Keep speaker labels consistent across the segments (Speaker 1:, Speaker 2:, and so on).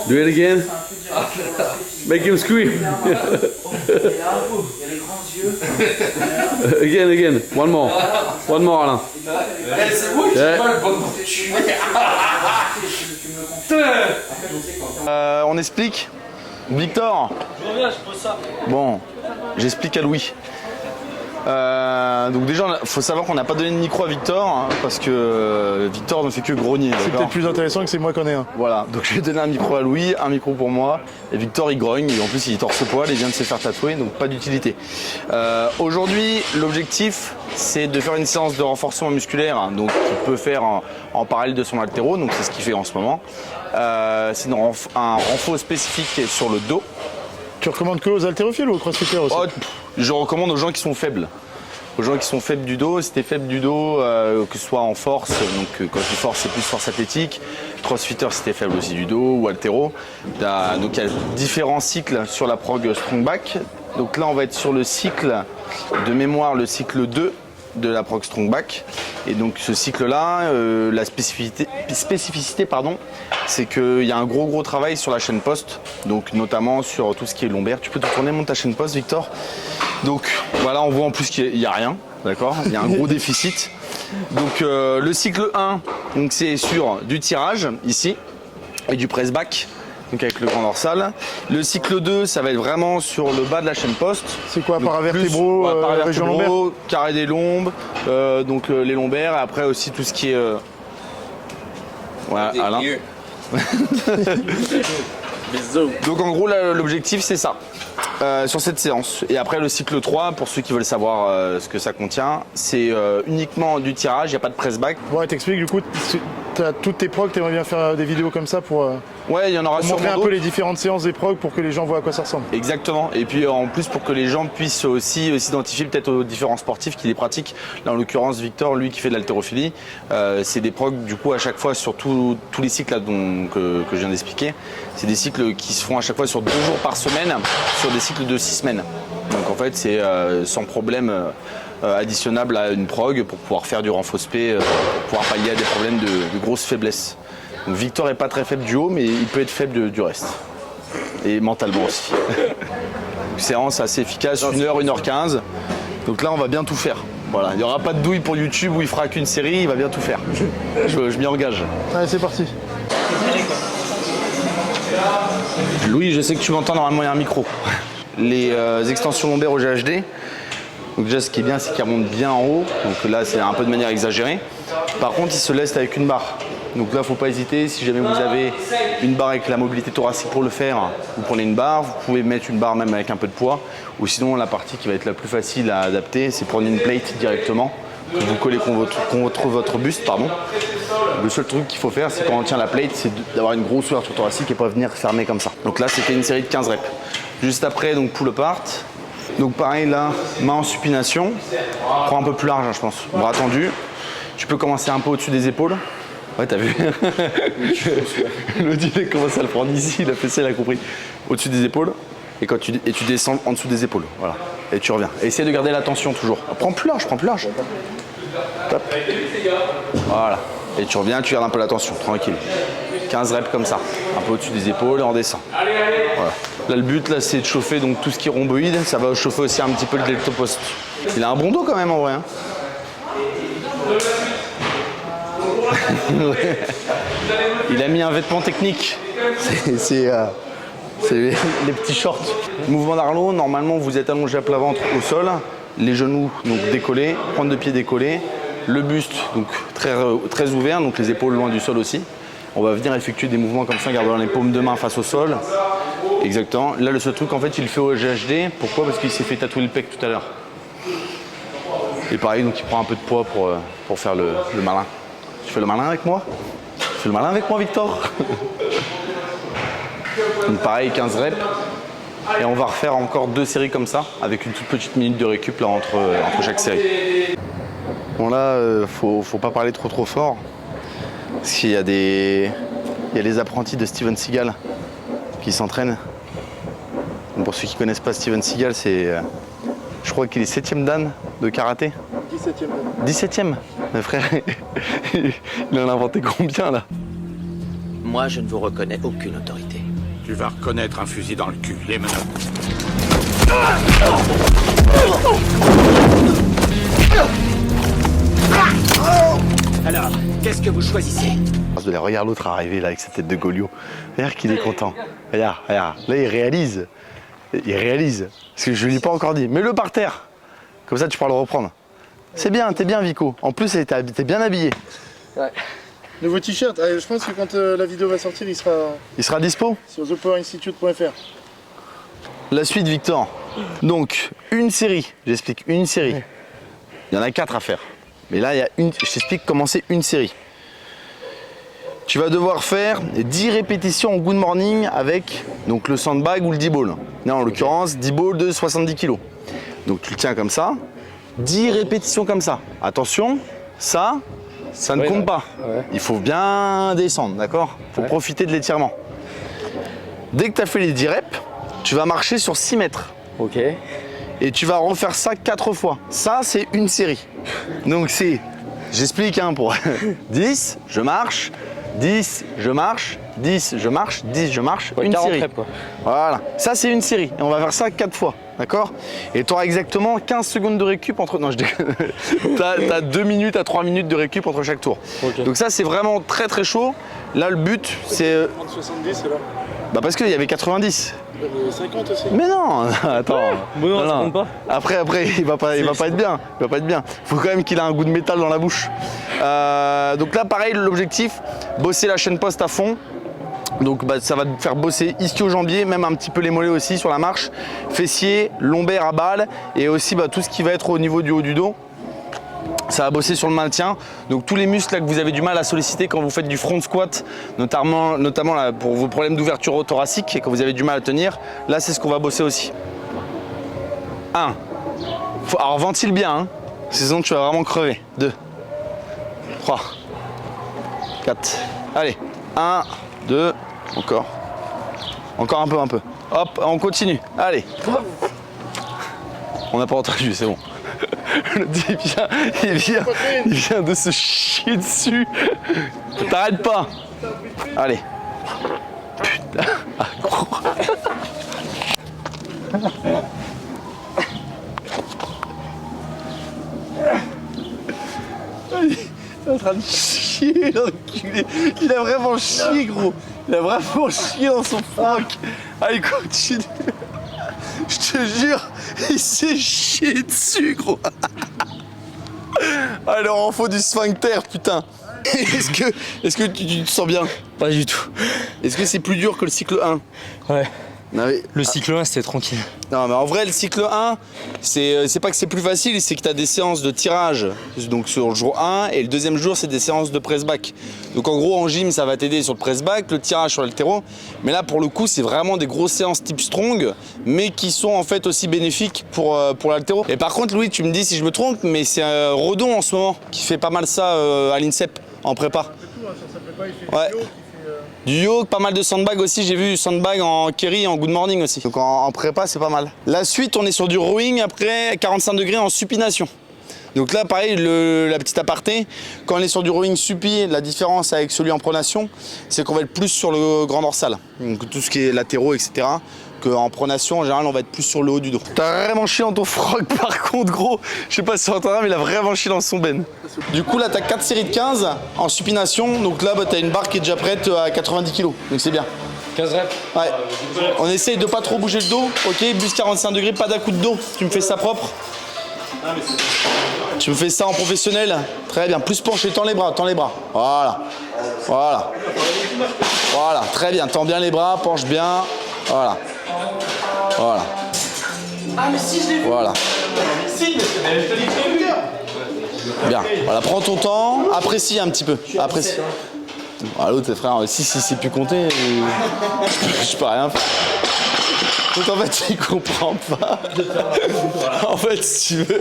Speaker 1: Do it again. Make him scream. Again. One more, Alain.
Speaker 2: C'est moi qui
Speaker 1: Ouais.
Speaker 2: pas le bon.
Speaker 3: On explique. Victor.
Speaker 4: Je reviens, je pose ça.
Speaker 3: Bon, j'explique à Louis. Donc déjà, il faut savoir qu'on n'a pas donné de micro à Victor, hein, parce que Victor ne fait que grogner.
Speaker 5: C'est
Speaker 3: d'accord
Speaker 5: peut-être plus intéressant que c'est moi qu'on ai un.
Speaker 3: Voilà, donc je vais donner un micro à Louis, un micro pour moi, et Victor il grogne, et en plus il est torse-poil, il vient de se faire tatouer, donc pas d'utilité. Aujourd'hui, l'objectif c'est de faire une séance de renforcement musculaire, hein, donc qu'il peut faire en parallèle de son haltéro, donc c'est ce qu'il fait en ce moment. C'est un renfort spécifique sur le dos.
Speaker 5: Tu recommandes que aux haltérophiles ou aux crossfitters aussi?
Speaker 3: Je recommande aux gens qui sont faibles. Aux gens qui sont faibles du dos, si t'es faible du dos, que ce soit en force, donc quand je dis force, c'est plus force athlétique. Crossfitter, si t'es faible aussi du dos ou haltéro. Donc il y a différents cycles sur la prog Strong Back. Donc là, on va être sur le cycle de mémoire, le cycle 2 de la prog Strong Back. Et donc ce cycle-là, la spécificité, c'est qu'il y a un gros travail sur la chaîne poste, donc notamment sur tout ce qui est lombaire. Tu peux te tourner ta chaîne poste, Victor? Donc voilà, on voit en plus qu'il n'y a rien, d'accord? Il y a un gros déficit. Donc le cycle 1, c'est sur du tirage ici et du press back, donc avec le grand dorsal. Le cycle 2, ça va être vraiment sur le bas de la chaîne poste.
Speaker 5: C'est quoi,
Speaker 3: Donc,
Speaker 5: paravertébraux, région lombaire?
Speaker 3: Carré des lombes, donc les lombaires, et après aussi tout ce qui est... Voilà, Alain. Donc en gros, l'objectif c'est ça. Sur cette séance. Et après le cycle 3, pour ceux qui veulent savoir ce que ça contient, c'est uniquement du tirage, il n'y a pas de press back.
Speaker 5: Ouais, t'expliques du coup, t'as toutes tes progs, t'aimerais bien faire des vidéos comme ça pour
Speaker 3: Ouais, il y en aura
Speaker 5: montrer
Speaker 3: sûrement
Speaker 5: un peu
Speaker 3: d'autres.
Speaker 5: les différentes séances des progs pour que les gens voient à quoi ça ressemble.
Speaker 3: Exactement. Et puis en plus pour que les gens puissent aussi s'identifier peut-être aux différents sportifs qui les pratiquent. Là en l'occurrence Victor, lui qui fait de l'haltérophilie, c'est des progs du coup à chaque fois sur tous les cycles là, que je viens d'expliquer. C'est des cycles qui se font à chaque fois sur 2 jours par semaine, sur des cycles de 6 semaines. Donc en fait c'est sans problème additionnable à une prog pour pouvoir faire du renforcement spé, pour pouvoir pallier à des problèmes de grosse faiblesse. Donc Victor est pas très faible du haut, mais il peut être faible du reste. Et mentalement aussi. Une séance assez efficace, 1h, 1h15. Donc là, on va bien tout faire. Voilà, il n'y aura pas de douille pour YouTube où il fera qu'une série, il va bien tout faire. Je m'y engage.
Speaker 5: Allez, c'est parti.
Speaker 3: Louis, je sais que tu m'entends, normalement il y a un micro. Les extensions lombaires au GHD. Donc déjà, ce qui est bien, c'est qu'ils remontent bien en haut. Donc là, c'est un peu de manière exagérée. Par contre, ils se laissent avec une barre. Donc là, il ne faut pas hésiter. Si jamais vous avez une barre avec la mobilité thoracique pour le faire, vous prenez une barre. Vous pouvez mettre une barre même avec un peu de poids. Ou sinon, la partie qui va être la plus facile à adapter, c'est prendre une plate directement que vous collez contre votre buste. Pardon. Le seul truc qu'il faut faire, c'est quand on tient la plate, c'est d'avoir une grosse ouverture thoracique et pas venir fermer comme ça. Donc là, c'était une série de 15 reps. Juste après, donc pull apart. Donc pareil, là, main en supination. Prends un peu plus large, hein, je pense. Bras tendu. Tu peux commencer un peu au-dessus des épaules. Ouais, t'as vu. L'audio, il a commencé à le prendre ici, il a fait ça, il a compris. Au-dessus des épaules. Et tu descends en dessous des épaules. Voilà. Et tu reviens. Et essaie de garder la tension toujours. Prends plus large, prends plus large. Top. Voilà. Et tu reviens, tu gardes un peu la tension, tranquille. 15 reps comme ça. Un peu au-dessus des épaules et on descend. Voilà. Là, le but, là, c'est de chauffer donc, tout ce qui est rhomboïde. Ça va chauffer aussi un petit peu le deltoposte. Il a un bon dos quand même en vrai. Hein. Il a mis un vêtement technique. C'est les petits shorts. Mouvement d'Arlo, normalement vous êtes allongé à plat ventre au sol, les genoux donc décollés, pointe de pied décollée, le buste donc très ouvert, donc les épaules loin du sol aussi. On va venir effectuer des mouvements comme ça, gardant les paumes de main face au sol. Exactement. Là le seul truc en fait il le fait au GHD. Pourquoi? Parce qu'il s'est fait tatouer le pec tout à l'heure. Et pareil donc il prend un peu de poids pour faire le malin. Tu fais le malin avec moi? Tu fais le malin avec moi, Victor? Donc pareil, 15 reps. Et on va refaire encore 2 séries comme ça, avec une toute petite minute de récup là, entre chaque série. Bon là, faut pas parler trop fort. Parce qu'il y a les apprentis de Steven Seagal qui s'entraînent. Pour ceux qui connaissent pas Steven Seagal, c'est... je crois qu'il est 7e dan de karaté. 17e. 17e. Mais frère, il en a inventé combien là?
Speaker 6: Moi, je ne vous reconnais aucune autorité.
Speaker 4: Tu vas reconnaître un fusil dans le cul, les menottes.
Speaker 6: Alors, qu'est-ce que vous choisissez?
Speaker 3: Regarde l'autre arriver là avec sa tête de Goliot. Regarde qu'il est content. Regarde, regarde. Là, il réalise. Il réalise. Parce que je lui ai pas encore dit. Mets-le par terre. Comme ça, tu pourras le reprendre. C'est bien, t'es bien, Vico. En plus, t'es bien habillé.
Speaker 5: Ouais. Nouveau t-shirt. Je pense que quand la vidéo va sortir, il
Speaker 3: sera dispo
Speaker 5: sur thepowerinstitute.fr.
Speaker 3: La suite, Victor. Donc, une série. J'explique, une série. Il y en a 4 à faire. Mais là, je t'explique comment c'est une série. Tu vas devoir faire 10 répétitions en good morning avec donc, le sandbag ou le D-ball. Là, en l'occurrence, D-ball de 70 kg. Donc, tu le tiens comme ça. 10 répétitions comme ça. Attention, ça ne compte pas. Ouais. Il faut bien descendre, d'accord? Il faut profiter de l'étirement. Dès que tu as fait les 10 reps, tu vas marcher sur 6 mètres.
Speaker 2: Ok.
Speaker 3: Et tu vas refaire ça 4 fois. Ça, c'est une série. Donc c'est, j'explique pour 10, je marche, 10, je marche, 10, je marche, 10, je marche, ouais, une série. Reps, quoi. Voilà, ça c'est une série. Et on va faire ça 4 fois, d'accord? Et tu auras exactement 15 secondes de récup entre... Non, je déconne. T'as 2 minutes à 3 minutes de récup entre chaque tour. Okay. Donc ça, c'est vraiment très très chaud. Là, le but, c'est...
Speaker 5: 70, c'est là.
Speaker 3: Bah parce qu'il y avait 90.
Speaker 5: 50 aussi.
Speaker 3: Mais non, attends.
Speaker 2: Bon, non, ça compte pas.
Speaker 3: Après, il va pas être bien. Il va pas être bien. Faut quand même qu'il ait un goût de métal dans la bouche. Donc là, pareil, l'objectif, bosser la chaîne poste à fond. Donc ça va te faire bosser ischio-jambier, même un petit peu les mollets aussi sur la marche, fessier, lombaire à balle et aussi tout ce qui va être au niveau du haut du dos. Ça va bosser sur le maintien, donc tous les muscles là, que vous avez du mal à solliciter quand vous faites du front squat, notamment là, pour vos problèmes d'ouverture thoracique et quand vous avez du mal à tenir, là c'est ce qu'on va bosser aussi. 1. Alors ventile bien, sinon tu vas vraiment crever. 2. 3. 4. Allez, 1, 2, encore. Encore un peu. Hop, on continue. Allez. On n'a pas entendu, c'est bon. Il vient de se chier dessus. T'arrêtes pas. Allez. Putain. Il est en train de chier, l'enculé. Il a vraiment chié, gros. Il a vraiment chié dans son froc. Allez, continue. Je te jure, il s'est chié dessus, gros. Alors, il faut du sphincter, putain. Est-ce que tu te sens bien?
Speaker 2: Pas du tout.
Speaker 3: Est-ce que c'est plus dur que le cycle 1?
Speaker 2: Ouais.
Speaker 3: Non, mais...
Speaker 2: Le cycle 1, c'était tranquille.
Speaker 3: Non, mais en vrai, le cycle 1, c'est pas que c'est plus facile, c'est que tu as des séances de tirage donc sur le jour 1 et le deuxième jour, c'est des séances de press back. Donc en gros, en gym, ça va t'aider sur le press back, le tirage sur l'haltéro. Mais là, pour le coup, c'est vraiment des grosses séances type strong, mais qui sont en fait aussi bénéfiques pour l'haltéro. Et par contre, Louis, tu me dis si je me trompe, mais c'est Redon en ce moment qui fait pas mal ça à l'INSEP en prépa. Ouais. Du yoke, pas mal de sandbag aussi, j'ai vu sandbag en kerry et en good morning aussi. Donc en prépa, c'est pas mal. La suite, on est sur du rowing après 45 degrés en supination. Donc là, pareil, la petite aparté, quand on est sur du rowing supi, la différence avec celui en pronation, c'est qu'on va être plus sur le grand dorsal. Donc tout ce qui est latéraux, etc. Qu'en pronation, en général, on va être plus sur le haut du dos. T'as vraiment chié dans ton froc par contre, gros. Je sais pas si tu entends, mais il a vraiment chié dans son ben. Du coup, là, t'as 4 séries de 15 en supination. Donc là, t'as une barre qui est déjà prête à 90 kg. Donc c'est bien.
Speaker 2: 15 reps.
Speaker 3: Ouais. On essaye de pas trop bouger le dos. Ok, bus 45 degrés, pas d'un coup de dos. Tu me fais ça propre. Tu me fais ça en professionnel. Très bien. Plus penché, tends les bras, tends les bras. Voilà. Voilà. Voilà. Très bien. Tends bien les bras, penche bien. Voilà. Voilà.
Speaker 2: Ah mais si je l'ai vu.
Speaker 3: Voilà.
Speaker 2: Si, mais je te l'ai prévu.
Speaker 3: Bien. Voilà, prends ton temps, apprécie un petit peu. Apprécie. Ah, l'autre, frère, si c'est plus compté, je peux rien faire. Donc en fait, il comprend pas. En fait, si tu veux,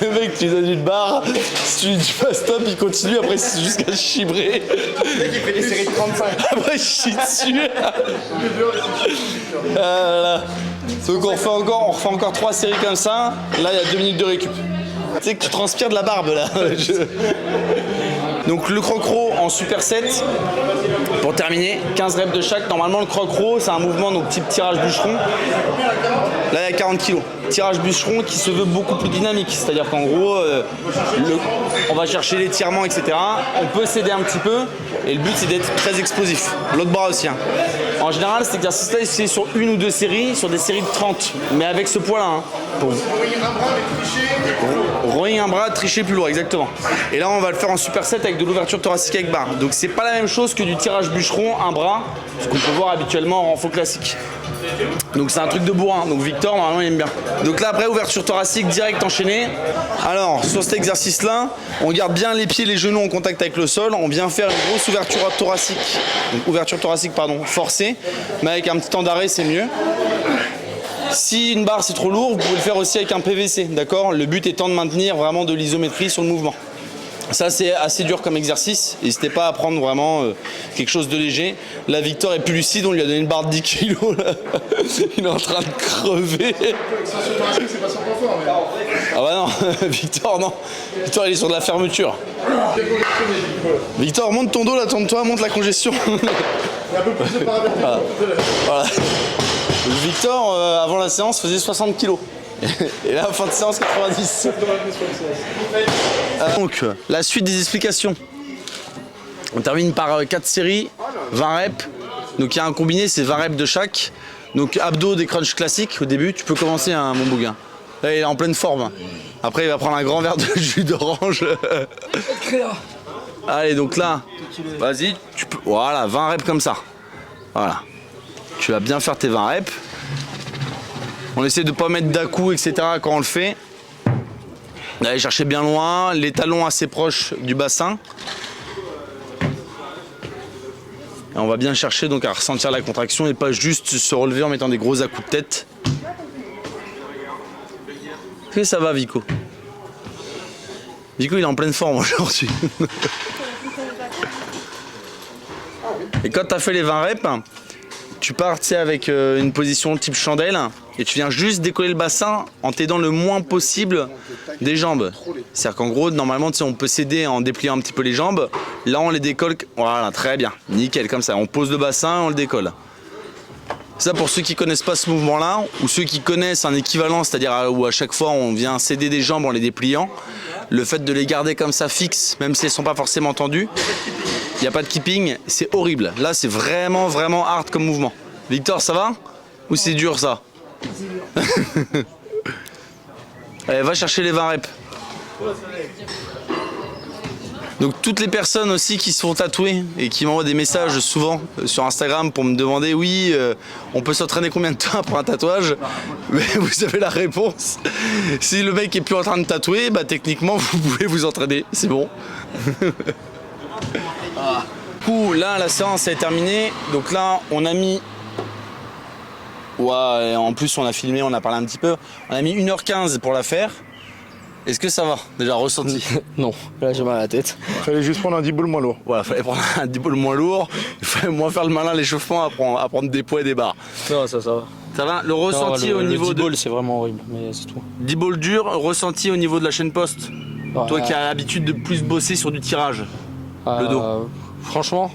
Speaker 3: le mec, tu lui donnes une barre, si tu lui dis pas stop, il continue, après c'est jusqu'à chibrer. Le mec, il fait des séries de 35. Après, il chie dessus. Voilà. Donc on refait encore 3 séries comme ça. Là, il y a 2 minutes de récup. Tu sais que tu transpires de la barbe, là. Donc le croc-row en superset, pour terminer, 15 reps de chaque. Normalement le croc-row c'est un mouvement, donc type tirage bûcheron. Là il y a 40 kg. Tirage bûcheron qui se veut beaucoup plus dynamique, c'est-à-dire qu'en gros, on va chercher l'étirement, etc. On peut s'aider un petit peu, et le but c'est d'être très explosif. L'autre bras aussi. Hein. En général, cet exercice-là, il se fait sur une ou deux séries, sur des séries de 30, mais avec ce poids-là. Hein, pour rowing un bras, tricher plus lourd, exactement. Et là, on va le faire en superset avec de l'ouverture thoracique avec barre. Donc c'est pas la même chose que du tirage bûcheron, un bras, ce qu'on peut voir habituellement en renfort classique. Donc c'est un truc de bourrin, donc Victor normalement il aime bien. Donc là après ouverture thoracique direct enchaînée. Alors sur cet exercice là, on garde bien les pieds, les genoux en contact avec le sol. On vient faire une grosse ouverture thoracique, donc ouverture thoracique pardon, forcée, mais avec un petit temps d'arrêt c'est mieux. Si une barre c'est trop lourd, vous pouvez le faire aussi avec un PVC, d'accord? Le but étant de maintenir vraiment de l'isométrie sur le mouvement. Ça c'est assez dur comme exercice, n'hésitez pas à prendre vraiment quelque chose de léger. Là Victor est plus lucide, on lui a donné une barre de 10 kg là. Il est en train de crever.
Speaker 5: C'est pas son point fort, mais...
Speaker 3: Ah bah non, Victor non. Victor il est sur de la fermeture. Victor monte ton dos là, tourne-toi, monte la congestion.
Speaker 5: Il y a un peu plus de paravertébraux.
Speaker 3: Voilà. Victor avant la séance faisait 60 kg. Et là, fin de séance, 90. Donc, la suite des explications. On termine par 4 séries, 20 reps. Donc, il y a un combiné, c'est 20 reps de chaque. Donc, abdos, des crunchs classiques au début. Tu peux commencer, hein, mon bouguin. Là, il est en pleine forme. Après, il va prendre un grand verre de jus d'orange. Allez, donc là, vas-y, tu peux. Voilà, 20 reps comme ça. Voilà. Tu vas bien faire tes 20 reps. On essaie de ne pas mettre d'à-coups, etc. quand on le fait. D'aller chercher bien loin, les talons assez proches du bassin. Et on va bien chercher donc à ressentir la contraction et pas juste se relever en mettant des gros à-coups de tête. Est-ce que ça va, Vico? Vico, il est en pleine forme aujourd'hui. Et quand tu as fait les 20 reps, tu pars avec une position type chandelle et tu viens juste décoller le bassin en t'aidant le moins possible des jambes. C'est-à-dire qu'en gros, normalement, on peut s'aider en dépliant un petit peu les jambes. Là, on les décolle. Voilà, très bien. Nickel, comme ça. On pose le bassin, on le décolle. Ça, pour ceux qui ne connaissent pas ce mouvement-là, ou ceux qui connaissent un équivalent, c'est-à-dire où à chaque fois, on vient s'aider des jambes en les dépliant, le fait de les garder comme ça fixes, même si elles ne sont pas forcément tendues, il n'y a pas de keeping, c'est horrible. Là, c'est vraiment, vraiment hard comme mouvement. Victor, ça va? Ou c'est dur, ça? Allez, va chercher les 20 reps. Donc toutes les personnes aussi qui se font tatouer et qui m'envoient des messages souvent sur Instagram pour me demander oui, on peut s'entraîner combien de temps pour un tatouage? Mais vous avez la réponse. Si le mec est plus en train de tatouer, bah techniquement vous pouvez vous entraîner, c'est bon. Du coup là la séance est terminée, donc là on a mis... Ouais, en plus on a filmé, on a parlé un petit peu. On a mis 1h15 pour la faire. Est-ce que ça va? Déjà ressenti?
Speaker 2: Non, là j'ai mal à la tête.
Speaker 5: Fallait juste prendre un 10 boules moins lourd.
Speaker 3: Voilà, fallait prendre un 10 boules moins lourd. Il fallait moins faire le malin à l'échauffement à prendre des poids et des barres.
Speaker 2: Non, ça va.
Speaker 3: Ça va? Le ressenti au niveau
Speaker 2: de... c'est vraiment horrible, mais c'est tout.
Speaker 3: 10 balls dur, ressenti au niveau de la chaîne poste. Toi qui as l'habitude de plus bosser sur du tirage. Le dos.
Speaker 2: Franchement,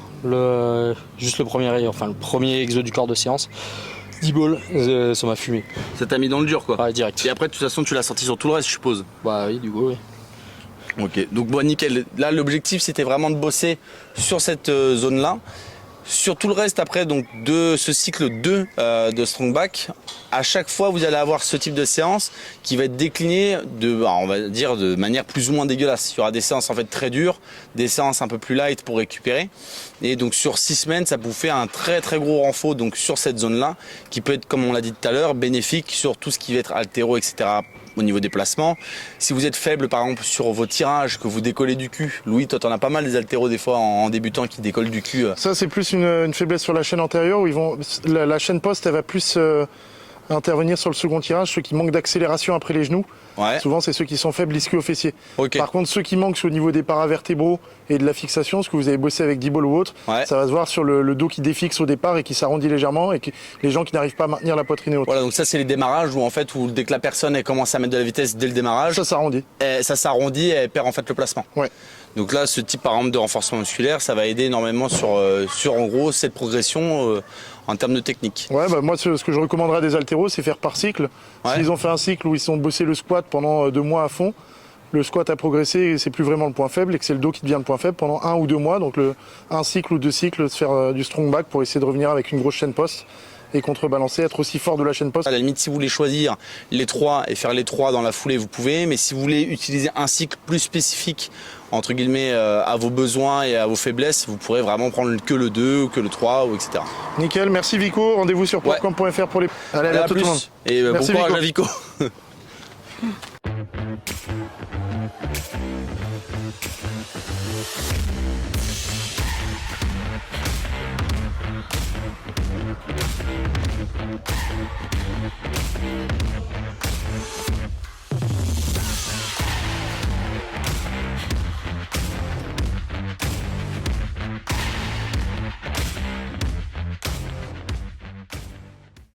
Speaker 2: juste le premier exo du corps de séance, 10 balls, ça m'a fumé.
Speaker 3: Ça t'a mis dans le dur quoi.
Speaker 2: Ouais, direct.
Speaker 3: Et après de toute façon tu l'as sorti sur tout le reste je suppose.
Speaker 2: Bah oui, du coup oui.
Speaker 3: Ok, donc bon nickel. Là l'objectif c'était vraiment de bosser sur cette zone là. Sur tout le reste après donc de ce cycle 2 de Strong Back, à chaque fois vous allez avoir ce type de séance qui va être décliné on va dire de manière plus ou moins dégueulasse. Il y aura des séances en fait très dures, des séances un peu plus light pour récupérer. Et donc sur 6 semaines ça vous fait un très très gros renfort donc sur cette zone là qui peut être comme on l'a dit tout à l'heure bénéfique sur tout ce qui va être haltéro etc. Au niveau des placements. Si vous êtes faible par exemple sur vos tirages, que vous décollez du cul, Louis toi t'en as pas mal des haltéros des fois en débutant qui décollent du cul.
Speaker 5: Ça c'est plus une faiblesse sur la chaîne antérieure où la chaîne poste elle va plus intervenir sur le second tirage, ceux qui manquent d'accélération après les genoux.
Speaker 3: Ouais.
Speaker 5: Souvent c'est ceux qui sont faibles ischio-fessiers.
Speaker 3: Okay.
Speaker 5: Par contre ceux qui manquent au niveau des paravertébraux et de la fixation, ce que vous avez bossé avec D-Ball ou autre,
Speaker 3: Ouais.
Speaker 5: ça va se voir sur le dos qui défixe au départ et qui s'arrondit légèrement, et les gens qui n'arrivent pas à maintenir la poitrine haute.
Speaker 3: Voilà, donc ça c'est les démarrages où en fait où dès que la personne elle commence à mettre de la vitesse dès le démarrage,
Speaker 5: Ça s'arrondit.
Speaker 3: ça s'arrondit et elle perd en fait le placement.
Speaker 5: Ouais.
Speaker 3: Donc là, ce type par exemple de renforcement musculaire, ça va aider énormément sur en gros cette progression en termes de technique.
Speaker 5: Ouais, bah moi ce que je recommanderais à des haltéros, c'est faire par cycle.
Speaker 3: Ouais.
Speaker 5: S'ils ont fait un cycle où ils ont bossé le squat pendant 2 mois à fond, le squat a progressé et c'est plus vraiment le point faible et que c'est le dos qui devient le point faible pendant 1 ou 2 mois. Donc un cycle ou 2 cycles, se faire du strong back pour essayer de revenir avec une grosse chaîne poste et contrebalancer, être aussi fort de la chaîne poste.
Speaker 3: À la limite, si vous voulez choisir les 3 et faire les 3 dans la foulée, vous pouvez. Mais si vous voulez utiliser un cycle plus spécifique, entre guillemets, à vos besoins et à vos faiblesses, vous pourrez vraiment prendre que le 2 ou que le 3 ou etc.
Speaker 5: Nickel, merci Vico. Rendez-vous sur popcamp.fr pour les... Allez, à bientôt tout le monde.
Speaker 3: Et bon
Speaker 5: Merci,
Speaker 3: courage
Speaker 5: Vico.
Speaker 3: à Vico.